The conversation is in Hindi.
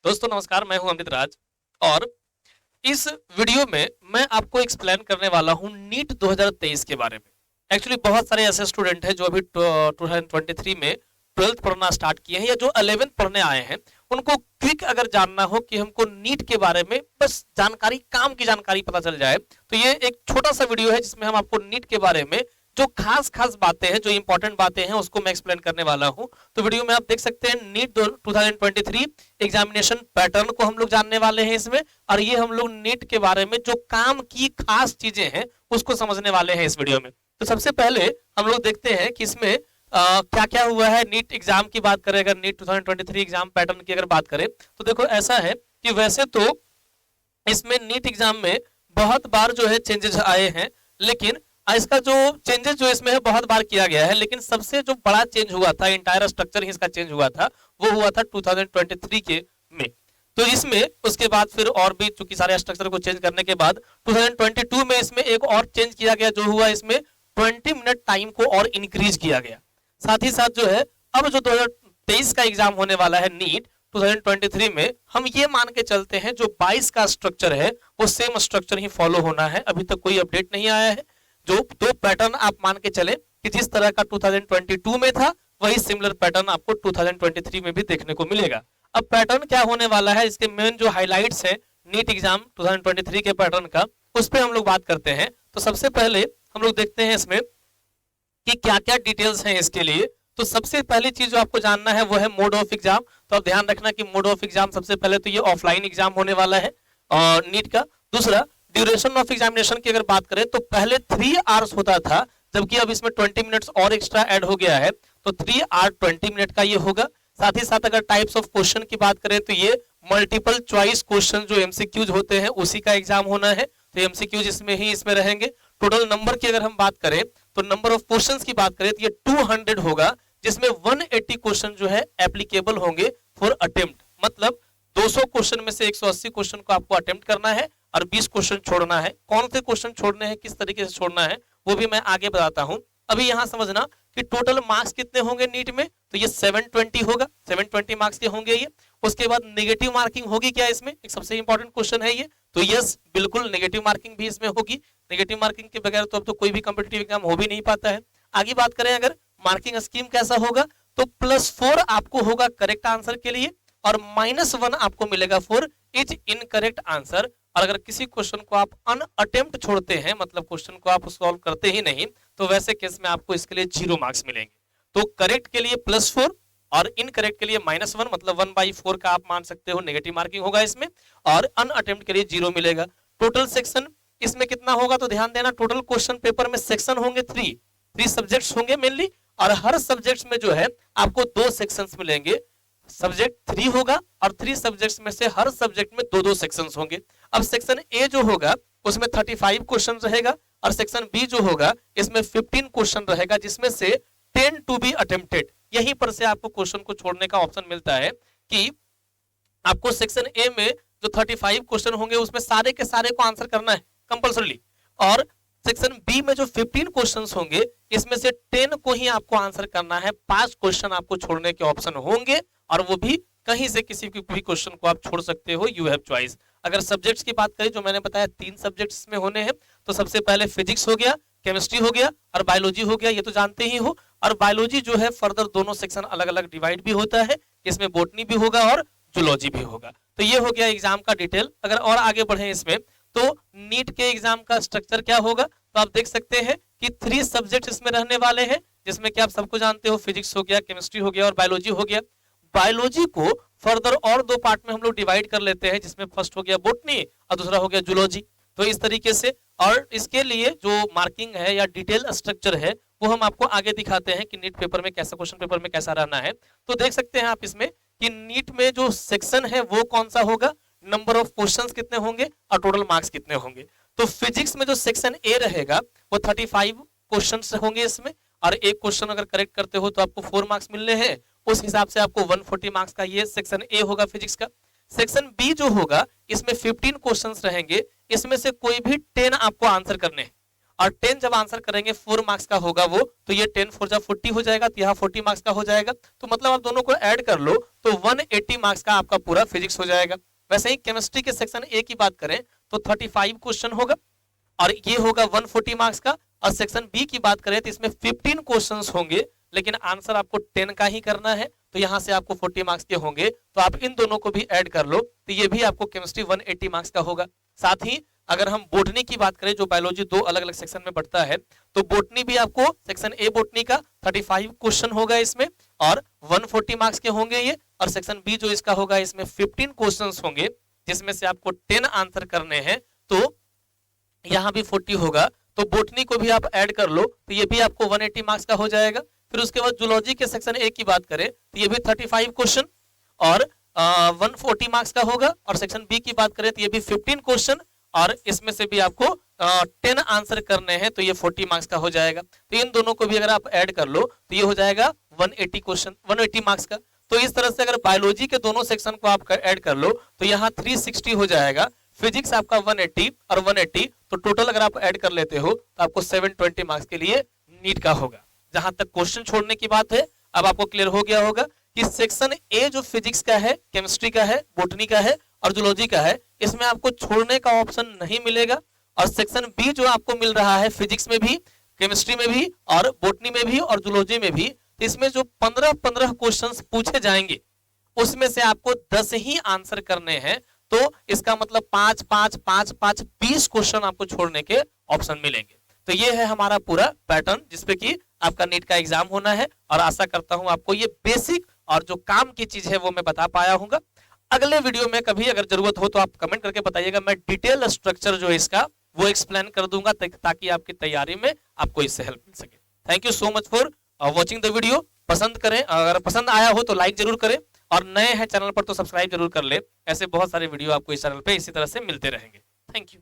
दोस्तों नमस्कार, मैं हूं अमित राज और इस वीडियो में मैं आपको एक्सप्लेन करने वाला हूं नीट 2023 के बारे में। एक्चुअली बहुत सारे ऐसे स्टूडेंट हैं जो अभी 2023 में 12th पढ़ना स्टार्ट किए हैं या जो 11th पढ़ने आए हैं, उनको क्विक अगर जानना हो कि हमको नीट के बारे में बस जानकारी, काम की जानकारी पता चल जाए, तो ये एक छोटा सा वीडियो है जिसमें हम आपको नीट के बारे में जो खास खास बातें हैं, जो इंपॉर्टेंट बातें हैं, उसको मैं एक्सप्लेन करने वाला हूं। तो वीडियो में आप देख सकते हैं नीट 2023 एग्जामिनेशन पैटर्न को हम लोग जानने वाले हैं इसमें, और ये हम लोग नीट के बारे में जो काम की खास चीजें हैं उसको समझने वाले हैं इस वीडियो में। तो सबसे पहले हम लोग देखते हैं कि इसमें क्या क्या हुआ है। नीट एग्जाम की बात करें, अगर नीट 2023 एग्जाम पैटर्न की अगर बात करें तो देखो ऐसा है कि वैसे तो इसमें नीट एग्जाम में बहुत बार जो है चेंजेस आए हैं, लेकिन इसका जो चेंजेस जो इसमें है बहुत बार किया गया है, लेकिन सबसे जो बड़ा चेंज हुआ था, इंटायर स्ट्रक्चर ही इसका चेंज हुआ था, वो हुआ था 2023 के में। तो इसमें उसके बाद फिर और भी चूंकि सारे स्ट्रक्चर को चेंज करने के बाद 2022 में इसमें एक और चेंज किया गया, जो हुआ इसमें 20 मिनट टाइम को और इंक्रीज किया गया। साथ ही साथ जो है अब जो 2023 का एग्जाम होने वाला है नीट 2023 में, हम ये मान के चलते हैं जो 22 का स्ट्रक्चर है वो सेम स्ट्रक्चर ही फॉलो होना है। अभी तक कोई अपडेट नहीं आया है। जो दो पैटर्न आप मान के चले कि जिस तरह का 2022 में था, वही सिमिलर पैटर्न आपको 2023 में भी देखने को मिलेगा। अब पैटर्न क्या होने वाला है, इसके मेन जो हाइलाइट्स है नीट एग्जाम 2023 के पैटर्न का, उस पर हम लोग बात करते हैं। तो सबसे पहले हम लोग देखते हैं इसमें कि क्या क्या डिटेल्स हैं इसके लिए। तो सबसे पहली चीज जो आपको जानना है वो है मोड ऑफ एग्जाम। तो आप ध्यान रखना कि मोड ऑफ एग्जाम सबसे पहले तो ये ऑफलाइन एग्जाम होने वाला है और नीट का। दूसरा, ड्यूरेशन ऑफ एग्जामिनेशन की अगर बात करें तो पहले 3 आवर्स होता था, जबकि अब इसमें 20 मिनट्स और एक्स्ट्रा ऐड हो गया है, तो 3 आवर 20 मिनट का ये होगा। साथ ही साथ अगर टाइप्स ऑफ क्वेश्चन की बात करें तो ये मल्टीपल चॉइस क्वेश्चन जो एमसीक्यूज होते हैं उसी का एग्जाम होना है, तो एमसीक्यूज इसमें रहेंगे। टोटल नंबर की अगर हम बात करें तो नंबर ऑफ क्वेश्चंस की बात करें तो ये 200 होगा, जिसमें 180 क्वेश्चन जो है एप्लीकेबल होंगे फॉर अटेम्प्ट। मतलब 200 क्वेश्चन में से 180 क्वेश्चन को आपको अटेम्प्ट करना है और 20 क्वेश्चन छोड़ना है। कौन से क्वेश्चन छोड़ने हैं, किस तरीके से छोड़ना है, वो भी मैं आगे बताता हूं। अभी यहां समझना कि टोटल मार्क्स कितने होंगे नीट में, तो ये 720 होगा, 720 मार्क्स के होंगे ये। उसके बाद नेगेटिव मार्किंग होगी क्या इसमें, एक सबसे इंपॉर्टेंट क्वेश्चन है ये। तो यस, बिल्कुल नेगेटिव मार्किंग भी इसमें होगी। नेगेटिव मार्किंग के बगैर तो अब तो कोई भी कॉम्पिटिटिव एग्जाम हो भी नहीं पाता है। आगे बात करें अगर मार्किंग स्कीम कैसा होगा, तो +4 आपको होगा करेक्ट आंसर के लिए और -1 आपको मिलेगा फॉर इच इनकरेक्ट आंसर। और अगर किसी क्वेश्चन को आप अनअटेम्प्ट छोड़ते हैं, मतलब क्वेश्चन को आप सॉल्व करते ही नहीं, तो वैसे केस में आपको इसके लिए 0 मार्क्स मिलेंगे। तो करेक्ट के लिए +4 और इनकरेक्ट के लिए -1, मतलब 1/4 का आप मान सकते हो नेगेटिव मार्किंग होगा इसमें, और अनअटेम्प्ट के लिए 0 मिलेगा। टोटल सेक्शन इसमें कितना होगा, तो ध्यान देना, टोटल क्वेश्चन पेपर में सेक्शन होंगे 3 सब्जेक्ट्स होंगे मेनली, और हर सब्जेक्ट्स में जो है आपको 2 सेक्शंस मिलेंगे। सब्जेक्ट 3 होगा और 3 सब्जेक्ट्स में से हर सब्जेक्ट में 2-2 सेक्शंस होंगे। अब सेक्शन ए जो होगा उसमें 35 क्वेश्चन रहेगा, और सेक्शन बी जो होगा इसमें 15 क्वेश्चन रहेगा, जिसमें से 10 टू बी अटेम्प्टेड। यहीं पर से आपको क्वेश्चन को छोड़ने का ऑप्शन मिलता है कि आपको सेक्शन ए में जो 35 क्वेश्चन होंगे उसमें सारे के सारे को आंसर करना है कंपल्सरीली, और सेक्शन बी में जो 15 क्वेश्चंस होंगे इसमें से 10 को ही आपको आंसर करना है। 5 क्वेश्चन आपको छोड़ने के ऑप्शन होंगे, और वो भी कहीं से किसी भी क्वेश्चन को आप छोड़ सकते हो, यू हैव चॉइस। अगर सब्जेक्ट्स की बात करें, जो मैंने बताया 3 सब्जेक्ट्स में होने हैं, तो सबसे पहले फिजिक्स हो गया, केमिस्ट्री हो गया और बायोलॉजी हो गया, ये तो जानते ही हो। और बायोलॉजी जो है फर्दर दोनों सेक्शन अलग अलग डिवाइड भी होता है, इसमें बोटनी भी होगा और जूलॉजी भी होगा। तो ये हो गया एग्जाम का डिटेल। अगर और आगे बढ़े इसमें, तो नीट के एग्जाम का स्ट्रक्चर क्या होगा, तो आप देख सकते हैं कि 3 सब्जेक्ट इसमें रहने वाले हैं, जिसमें कि आप सबको जानते हो, फिजिक्स हो गया, केमिस्ट्री हो गया और बायोलॉजी हो गया। बायोलॉजी को फर्दर और 2 पार्ट में हम लोग डिवाइड कर लेते हैं, जिसमें फर्स्ट हो गया बोटनी और दूसरा हो गया जूलॉजी। तो इस तरीके से, और इसके लिए जो मार्किंग है या डिटेल स्ट्रक्चर है वो हम आपको आगे दिखाते हैं कि नीट पेपर में कैसा, क्वेश्चन पेपर में कैसा रहना है। तो देख सकते हैं आप इसमें कि नीट में जो सेक्शन है वो कौन सा होगा, नंबर ऑफ क्वेश्चंस कितने होंगे और टोटल मार्क्स कितने होंगे। तो फिजिक्स में जो सेक्शन ए रहेगा वो 35 क्वेश्चंस होंगे इसमें, और एक क्वेश्चन अगर करेक्ट करते हो तो आपको 4 मार्क्स मिलने हैं। उस हिसाब से आपको 140 मार्क्स का ये सेक्शन ए होगा फिजिक्स का। सेक्शन बी जो होगा इसमें 15 क्वेश्चंस रहेंगे, इसमें से कोई भी 10 आपको आंसर करने हैं, और 10 जब आंसर करेंगे 4 मार्क्स का होगा वो, तो ये 10 4 जा 40 हो जाएगा, तो यहाँ 40 मार्क्स का हो जाएगा। तो मतलब आप दोनों को ऐड कर लो तो 180 मार्क्स का आपका पूरा फिजिक्स हो जाएगा। वैसे ही केमिस्ट्री के सेक्शन ए की बात करें तो 35 क्वेश्चन होगा और ये होगा 140 मार्क्स का। और सेक्शन बी की बात करें तो इसमें 15 क्वेश्चंस होंगे, लेकिन आंसर आपको 10 का ही करना है, तो यहां से आपको 40 मार्क्स के होंगे। तो आप इन दोनों को भी ऐड कर लो तो ये भी आपको केमिस्ट्री 180 मार्क्स का होगा। साथ ही अगर हम बोटनी की बात करें, जो बायोलॉजी दो अलग अलग सेक्शन में बढ़ता है, तो बोटनी भी आपको सेक्शन ए बोटनी का 35 क्वेश्चन होगा इसमें और 140 मार्क्स के होंगे ये। और सेक्शन बी जो इसका होगा इसमें 15 क्वेश्चंस होंगे जिसमें से आपको 10 आंसर करने हैं, तो यहाँ भी 40 होगा। तो बोटनी को भी आप ऐड कर लो तो ये भी आपको 180 मार्क्स का हो जाएगा। फिर उसके बाद जूलॉजी के सेक्शन ए की बात करें तो ये भी 35 क्वेश्चन और 140 मार्क्स का होगा। और सेक्शन बी की बात करें तो ये भी 15 क्वेश्चन और इसमें से भी आपको 10 आंसर करने हैं, तो ये 40 मार्क्स का हो जाएगा। तो इन दोनों को भी अगर आप ऐड कर लो तो ये हो जाएगा 180 क्वेश्चन 180 मार्क्स का। तो इस तरह से अगर बायोलॉजी के दोनों सेक्शन को आप ऐड कर लो तो यहाँ 360 हो जाएगा, फिजिक्स आपका 180 और 180, तो टोटल अगर आप ऐड कर लेते हो तो आपको 720 मार्क्स के लिए नीट का होगा। जहां तक क्वेश्चन छोड़ने की बात है, अब आपको क्लियर हो गया होगा कि सेक्शन ए जो फिजिक्स का है, केमिस्ट्री का है, बोटनी का है और जूलॉजी का है, इसमें आपको छोड़ने का ऑप्शन नहीं मिलेगा। और सेक्शन बी जो आपको मिल रहा है फिजिक्स में भी, केमिस्ट्री में भी और बोटनी में भी और जूलॉजी में भी, इसमें जो 15-15 क्वेश्चंस पूछे जाएंगे उसमें से आपको 10 ही आंसर करने हैं। तो इसका मतलब 5 5 5 5 20 क्वेश्चन आपको छोड़ने के ऑप्शन मिलेंगे। तो ये है हमारा पूरा पैटर्न जिसपे कि आपका नीट का एग्जाम होना है। और आशा करता हूं आपको ये बेसिक और जो काम की चीज है वो मैं बता पाया हूँ। अगले वीडियो में कभी अगर जरूरत हो तो आप कमेंट करके बताइएगा, मैं डिटेल स्ट्रक्चर जो है इसका वो एक्सप्लेन कर दूंगा ताकि आपकी तैयारी में आपको इससे हेल्प मिल सके। Thank you so much for watching the video. पसंद करें, अगर पसंद आया हो तो लाइक जरूर करें और नए हैं चैनल पर तो सब्सक्राइब जरूर कर ले। ऐसे बहुत सारे वीडियो आपको इस चैनल पे इसी तरह से मिलते रहेंगे। Thank you.